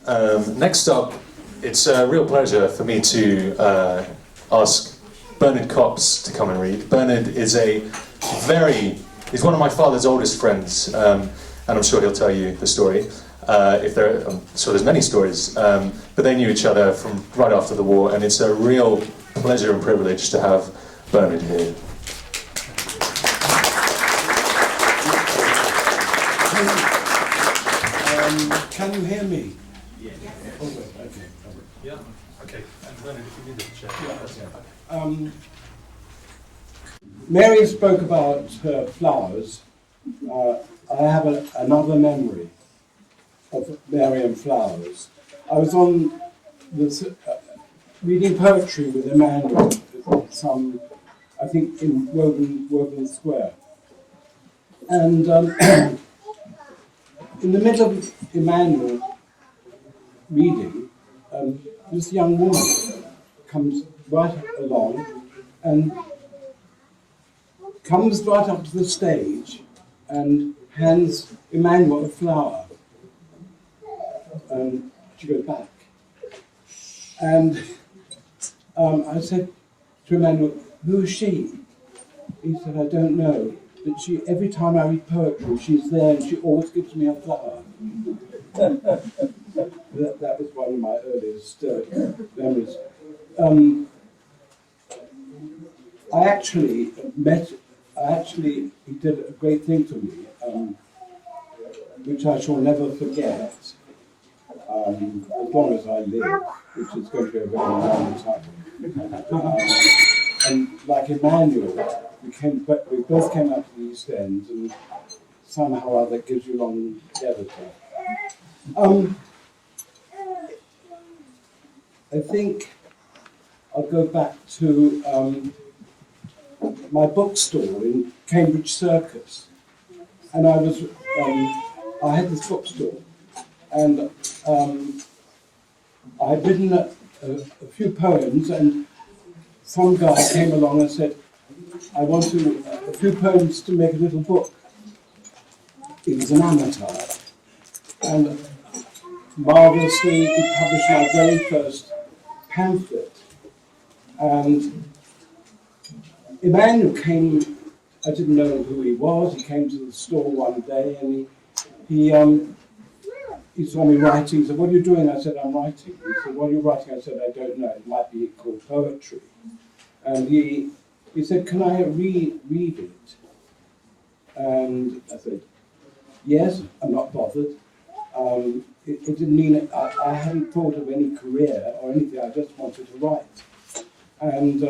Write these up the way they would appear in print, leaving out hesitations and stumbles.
Next up, it's a real pleasure for me to ask Bernard Kops to come and read. Bernard is he's one of my father's oldest friends, and I'm sure he'll tell you the story. I'm sure there's many stories, but they knew each other from right after the war, and it's a real pleasure and privilege to have Bernard here. Can you hear me? Yeah. Oh, wait, okay. Yeah. Okay. And Bernard, if you need a chair. Yeah. Mary spoke about her flowers. I have another memory of Mary and flowers. I was on reading poetry with Emmanuel, I think in Woburn Square. And in the middle of Emmanuel reading, this young woman comes right along and comes right up to the stage and hands Emmanuel a flower. And she goes back. And I said to Emmanuel, "Who is she?" He said, "I don't know. But every time I read poetry, she's there and she always gives me a flower." that was one of my earliest memories. He did a great thing for me, which I shall never forget, as long as I live, which is going to be a very long time. And like Emmanuel, we both came out to the East End, and somehow or other gives you longevity. I think I'll go back to my bookstore in Cambridge Circus, and I had this bookstore, and I had written a few poems, and some guy came along and said, "I want a few poems to make a little book." He was an amateur, and marvellously he published my very first pamphlet. And Emmanuel came, I didn't know who he was, he came to the store one day and he saw me writing. He said, "What are you doing?" I said, "I'm writing." He said, "What are you writing?" I said, "I don't know, it might be called poetry." And he said, "Can I read it?" And I said, "Yes, I'm not bothered." It didn't mean I hadn't thought of any career or anything, I just wanted to write. And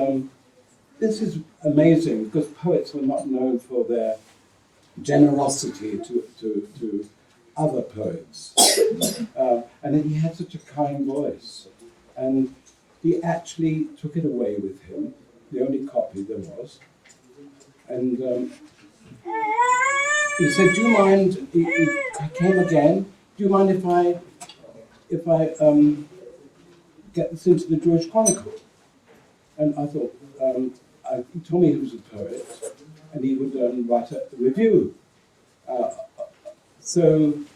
this is amazing because poets are not known for their generosity to other poets. And he had such a kind voice. And he actually took it away with him, the only copy there was. And he said, "Do you mind," he came again, "do you mind if I get this into the Jewish Chronicle?" And I thought, he told me he was a poet, and he would write a review. So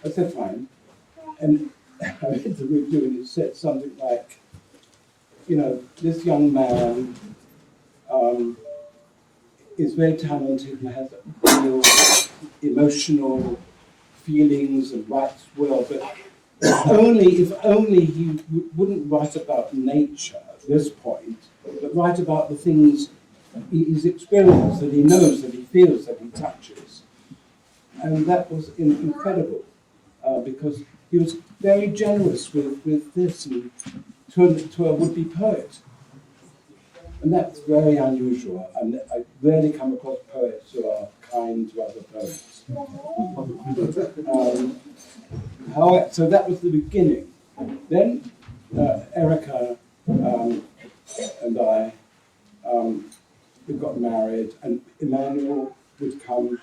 I said, "Fine." And I read the review, and it said something like, "This young man is very talented and has real emotional feelings and writes well, but if only he wouldn't write about nature at this point, but write about the things he's experienced, that he knows, that he feels, that he touches." And that was incredible, because he was very generous with this and to a would-be poet. And that's very unusual, and I rarely come across poets who are kind to other poets. So that was the beginning. Then Erica and I, we got married, and Emmanuel would come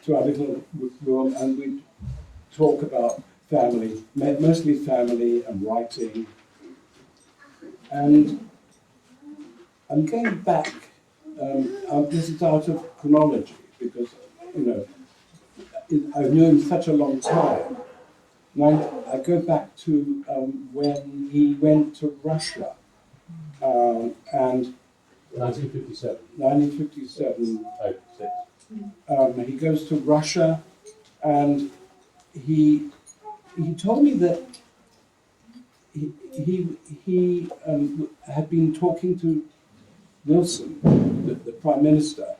to our little room and we'd talk about family, mostly family and writing. And I'm going back, this is out of chronology, because, I knew him such a long time. I go back to when he went to Russia, and 1957. 1957. Oh, He goes to Russia, and he told me that he had been talking to Wilson, the Prime Minister.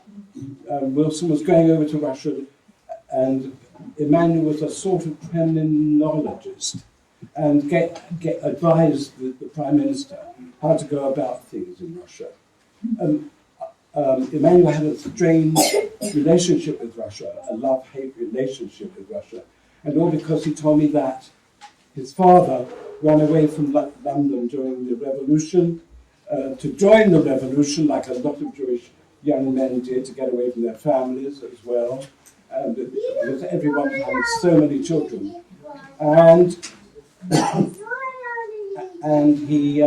Wilson was going over to Russia, and Emmanuel was a sort of criminologist, and advised the Prime Minister how to go about things in Russia. Emmanuel had a strange relationship with Russia, a love-hate relationship with Russia, and all because he told me that his father ran away from London during the revolution to join the revolution, like a lot of Jewish young men did, to get away from their families as well. Because everyone was having so many children, and he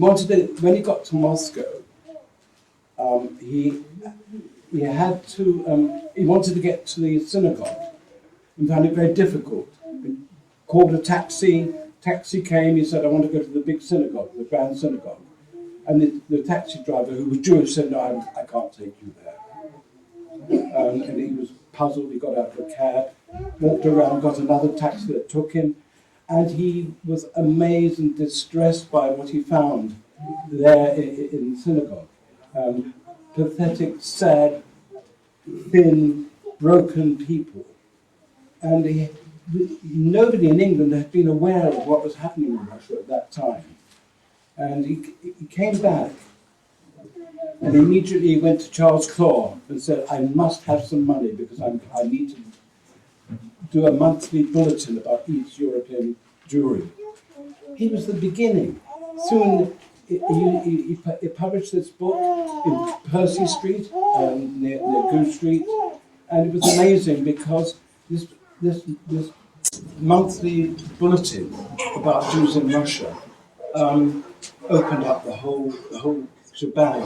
wanted to, when he got to Moscow, he had to he wanted to get to the synagogue and found it very difficult. He called a taxi. Taxi came. He said, "I want to go to the big synagogue, the grand synagogue." And the taxi driver, who was Jewish, said, "No, I can't take you there." And he was puzzled. He got out of a cab, walked around, got another taxi that took him, and he was amazed and distressed by what he found there in the synagogue. Pathetic, sad, thin, broken people. And nobody in England had been aware of what was happening in Russia at that time. And he came back, and immediately went to Charles Claw and said, "I must have some money because I need to do a monthly bulletin about East European Jewry." He was the beginning. Soon he published this book in Percy Street, near Goose Street, and it was amazing because this monthly bulletin about Jews in Russia opened up the whole shebang,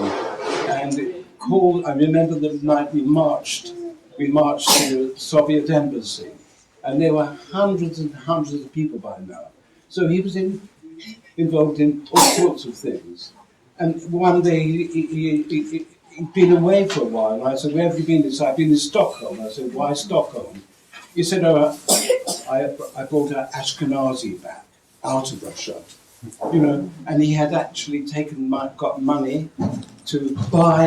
and it called. I remember the night we marched to the Soviet embassy, and there were hundreds and hundreds of people by now. So he was involved in all sorts of things. And one day he'd been away for a while, and I said, "Where have you been?" He said, "I've been in Stockholm." I said, "Why Stockholm?" He said, "Oh, I brought an Ashkenazi back out of Russia." You know, and he had actually got money to buy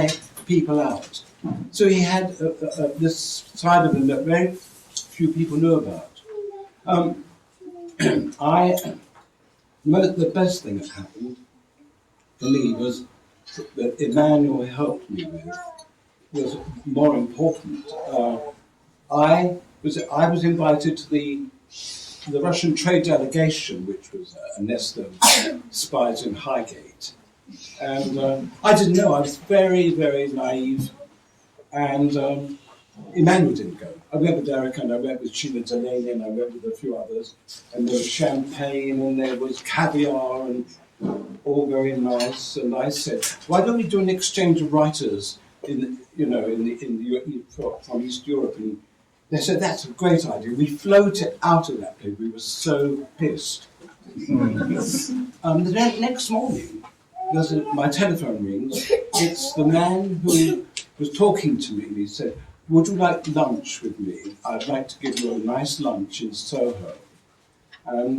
people out. So he had this side of him that very few people knew about. The best thing that happened for me was that Emmanuel helped me with was more important. I was invited to the Russian trade delegation, which was a nest of spies in Highgate. And I didn't know, I was very, very naive. And Emmanuel didn't go. I went with Derek, and I went with Sheila Delaney, and I went with a few others. And there was champagne, and there was caviar, and all very nice. And I said, "Why don't we do an exchange of writers from East Europe?" And they said, "That's a great idea." We floated out of that place. We were so pissed. The next morning, my telephone rings. It's the man who was talking to me. He said, "Would you like lunch with me? I'd like to give you a nice lunch in Soho." And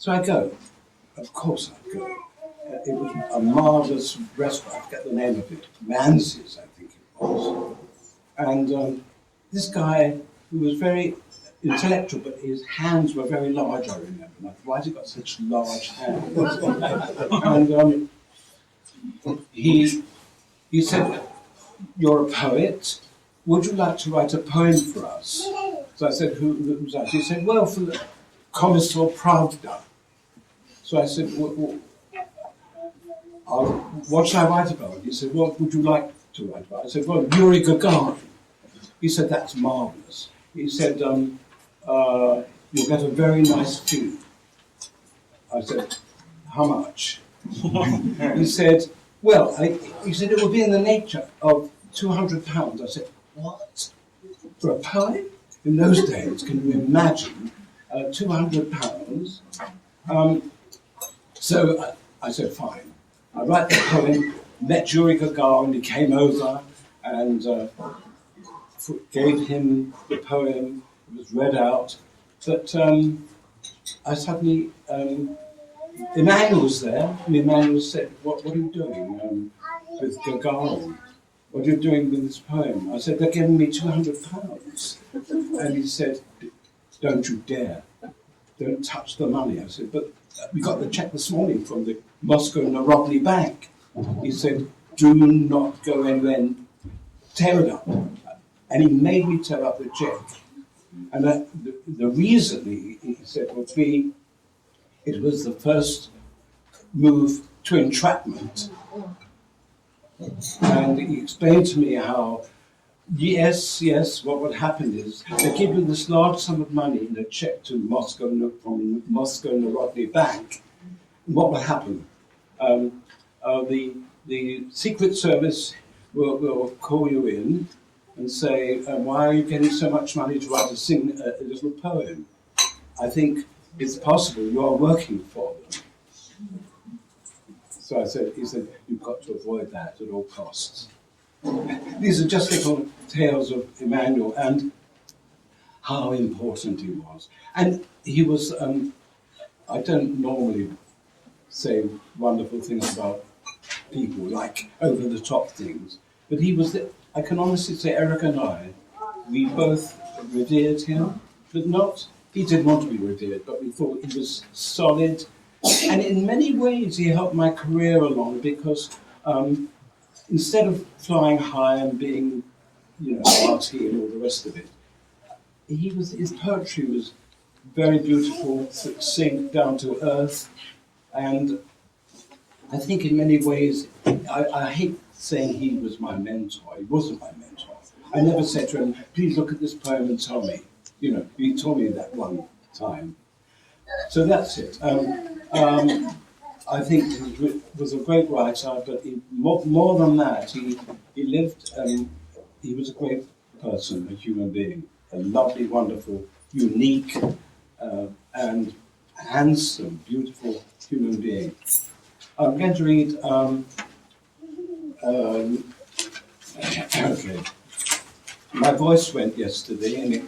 so I go. Of course I go. It was a marvellous restaurant. I forget the name of it. Mancy's, I think it was. And this guy, who was very intellectual, but his hands were very large, I remember. And I thought, why has he got such large hands? And he said, "You're a poet. Would you like to write a poem for us?" So I said, "Who's that?" He said, "Well, for the Commissar Pravda." So I said, "What shall I write about?" He said, "What would you like to write about?" I said, "Well, Yuri Gagarin." He said, "That's marvellous." He said, "You'll get a very nice fee." I said, "How much?" He said, "Well," he said, "it will be in the nature of £200. I said, "What? For a poem?" in those days, can you imagine, £200? So I said, fine. I write the poem, met Yuri Gagarin, he came over and gave him the poem, it was read out. But I suddenly, Emmanuel was there, and Emmanuel said, what are you doing with Gagarin? What are you doing with this poem? I said, they're giving me £200. And he said, don't you dare. Don't touch the money. I said, but we got the check this morning from the Moscow Narodny Bank. He said, do not go in and tear it up. And he made me tear up the check. And the reason, he said, would be, it was the first move to entrapment. And he explained to me how, yes, what would happen is they give you this large sum of money in a check to Moscow from Moscow Narodny Bank. What will happen? The Secret Service will call you in and say, why are you getting so much money to write a little poem? I think it's possible you are working for them. So he said, you've got to avoid that at all costs. These are just little tales of Emmanuel and how important he was. And he was, I don't normally say wonderful things about people, like over-the-top things, but he was, I can honestly say, Eric and I, we both revered him, but not, he didn't want to be revered, but we thought he was solid. And in many ways, he helped my career along because instead of flying high and being, arty and all the rest of it, his poetry was very beautiful, succinct, down to earth, and I think in many ways, I hate saying he was my mentor. He wasn't my mentor. I never said to him, please look at this poem and tell me. He told me that one time. So that's it. I think he was a great writer, but more than that, he lived, he was a great person, a human being, a lovely, wonderful, unique, and handsome, beautiful human being. I'm going to read, okay. My voice went yesterday, and it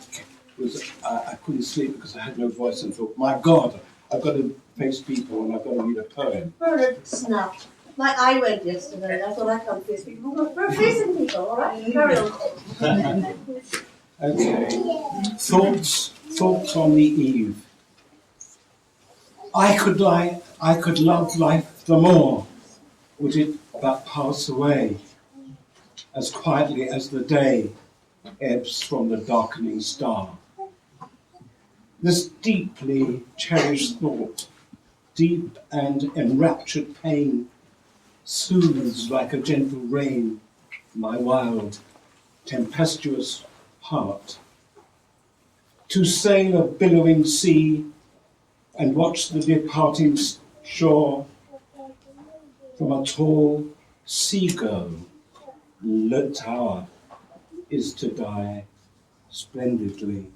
was, I couldn't sleep because I had no voice, and thought, my God, I've got to face people and I've got to read a poem. Bernard snapped. My eye went yesterday. I thought I can't face people. We're facing people, all right? Carry on. Okay. Thoughts on the eve. I could love life the more, would it but pass away, as quietly as the day ebbs from the darkening star. This deeply cherished thought, deep and enraptured pain, soothes like a gentle rain my wild, tempestuous heart. To sail a billowing sea and watch the departing shore from a tall seagull lit tower is to die splendidly.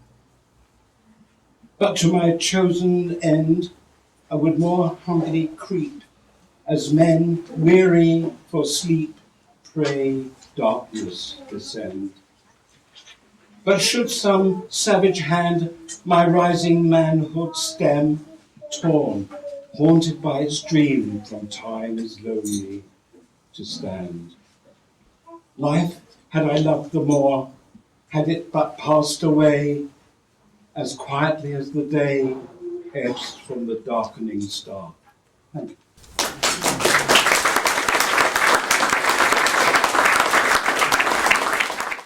But to my chosen end I would more humbly creep, as men weary for sleep pray darkness descend. But should some savage hand my rising manhood stem, torn, haunted by its dream, from time is lonely to stand. Life, had I loved the more, had it but passed away, as quietly as the day ebbs from the darkening star. Thank you.